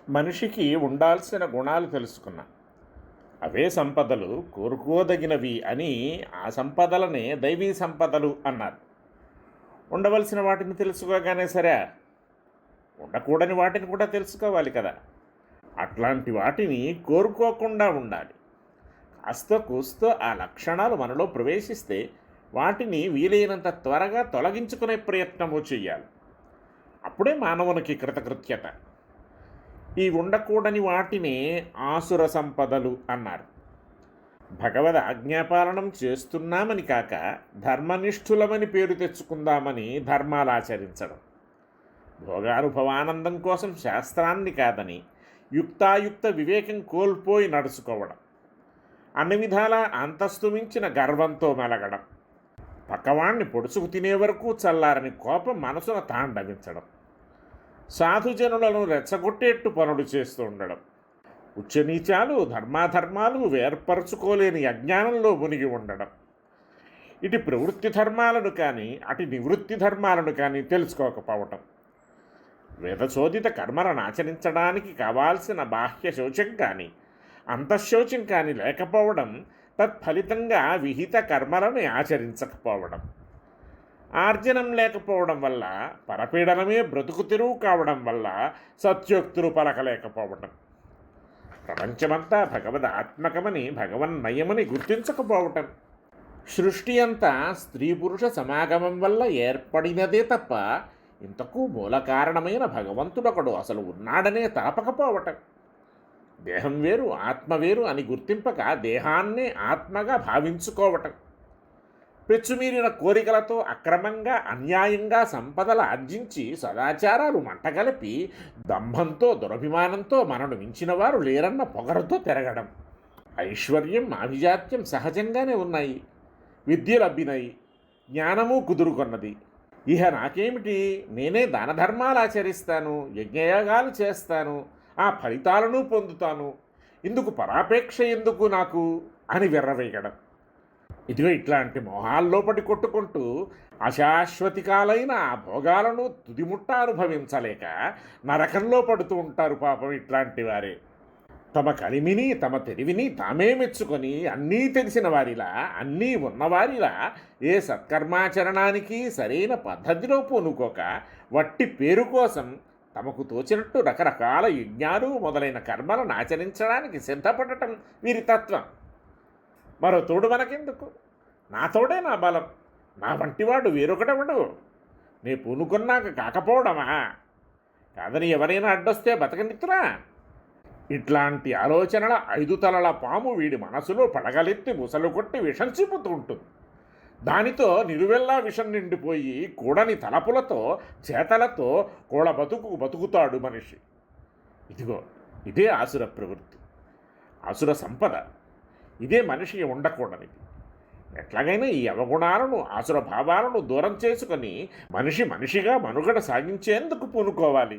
మనిషికి ఉండాల్సిన గుణాలు తెలుసుకున్నా. అవే సంపదలు కోరుకోదగినవి అని ఆ సంపదలనే దైవీ సంపదలు అన్నారు. ఉండవలసిన వాటిని తెలుసుకోగానే సరే, ఉండకూడని వాటిని కూడా తెలుసుకోవాలి కదా. అట్లాంటి వాటిని కోరుకోకుండా ఉండాలి. కాస్తో కూస్తో ఆ లక్షణాలు మనలో ప్రవేశిస్తే వాటిని వీలైనంత త్వరగా తొలగించుకునే ప్రయత్నము చెయ్యాలి. అప్పుడే మానవునికి కృతకృత్యత. ఈ ఉండకూడని వాటిని ఆసుర సంపదలు అన్నారు. భగవద్ ఆజ్ఞాపాలనం చేస్తున్నామని కాక ధర్మనిష్ఠులమని పేరు తెచ్చుకుందామని ధర్మాలాచరించడం, భోగానుభవానందం కోసం శాస్త్రాన్ని కాదని యుక్తాయుక్త వివేకం కోల్పోయి నడుచుకోవడం, అన్ని విధాలా అంతస్తు మించిన గర్వంతో మెలగడం, పక్కవాణ్ణి పొడుచుకు తినే వరకు చల్లారని కోపం మనసును తాండవించడం, సాధుజనులను రెచ్చగొట్టేట్టు పనులు చేస్తూ ఉండడం, ఉచ్చనీచాలు ధర్మాధర్మాలు వేర్పరచుకోలేని అజ్ఞానంలో మునిగి ఉండడం, ఇటు ప్రవృత్తి ధర్మాలను కానీ అటు నివృత్తి ధర్మాలను కానీ తెలుసుకోకపోవటం, వేదశోధిత కర్మలను ఆచరించడానికి కావాల్సిన బాహ్య శౌచం కానీ అంతఃశౌచం కానీ లేకపోవడం, తత్ఫలితంగా విహిత కర్మలను ఆచరించకపోవడం, ఆర్జనం లేకపోవడం వల్ల పరపీడనమే బ్రతుకు తెరువు కావడం వల్ల సత్యోక్తులు పలకలేకపోవడం, ప్రపంచమంతా భగవద్ ఆత్మకమని భగవన్మయమని గుర్తించకపోవటం, సృష్టి అంతా స్త్రీ పురుష సమాగమం వల్ల ఏర్పడినదే తప్ప ఇంతకు మూల కారణమైన భగవంతుడొకడు అసలు ఉన్నాడనే తాపకపోవటం, దేహం వేరు ఆత్మ వేరు అని గుర్తింపక దేహాన్నే ఆత్మగా భావించుకోవటం, పెచ్చుమీరిన కోరికలతో అక్రమంగా అన్యాయంగా సంపదలు ఆర్జించి సదాచారాలు మంటగలిపి దంభంతో దురభిమానంతో మనను మించిన వారు లేరన్న పొగరుతో తిరగడం, ఐశ్వర్యం ఆభిజాత్యం సహజంగానే ఉన్నాయి, విద్యలు అబ్బినాయి, జ్ఞానము కుదురుకొన్నది, ఇహ నాకేమిటి, నేనే దాన ధర్మాలు ఆచరిస్తాను, యజ్ఞయాగాలు చేస్తాను, ఆ ఫలితాలను పొందుతాను, ఇందుకు పరాపేక్ష ఎందుకు నాకు అని విర్రవేయడం. ఇదిగో ఇట్లాంటి మోహాల్లోపటి కొట్టుకుంటూ అశాశ్వతికాలైన ఆ భోగాలను తుదిముట్ట అనుభవించలేక నరకంలో పడుతూ ఉంటారు పాపం ఇట్లాంటి వారే. తమ కలిమిని తమ తెలివిని తామే మెచ్చుకొని అన్నీ తెలిసిన వారిలా అన్నీ ఉన్నవారిలా ఏ సత్కర్మాచరణానికి సరైన పద్ధతిలో పూనుకోక వట్టి పేరు కోసం తమకు తోచినట్టు రకరకాల యజ్ఞాలు మొదలైన కర్మలను ఆచరించడానికి సిద్ధపడటం వీరి తత్వం. మరో తోడు మనకెందుకు, నా తోడే నా బలం, నా వంటివాడు వేరొకటెవడు, నే పూనుకున్నాక కాకపోవడమా, కాదని ఎవరైనా అడ్డొస్తే బతకనిత్తురా. ఇట్లాంటి ఆలోచనల 5 తలల పాము వీడి మనసులో పడగలెత్తి ముసలు కొట్టి విషం చిప్పుతూ ఉంటుంది. దానితో నిలువెల్లా విషం నిండిపోయి కూడని తలపులతో చేతలతో కోళ్ళ బతుకుతాడు మనిషి. ఇదిగో ఇదే ఆసుర ప్రవృత్తి, ఆసుర సంపద. ఇదే మనిషికి ఉండకూడనిది. ఎట్లాగైనా ఈ అవగుణాలను ఆసుర భావాలను దూరం చేసుకొని మనిషిగా మనుగడ సాగించేందుకు పూనుకోవాలి.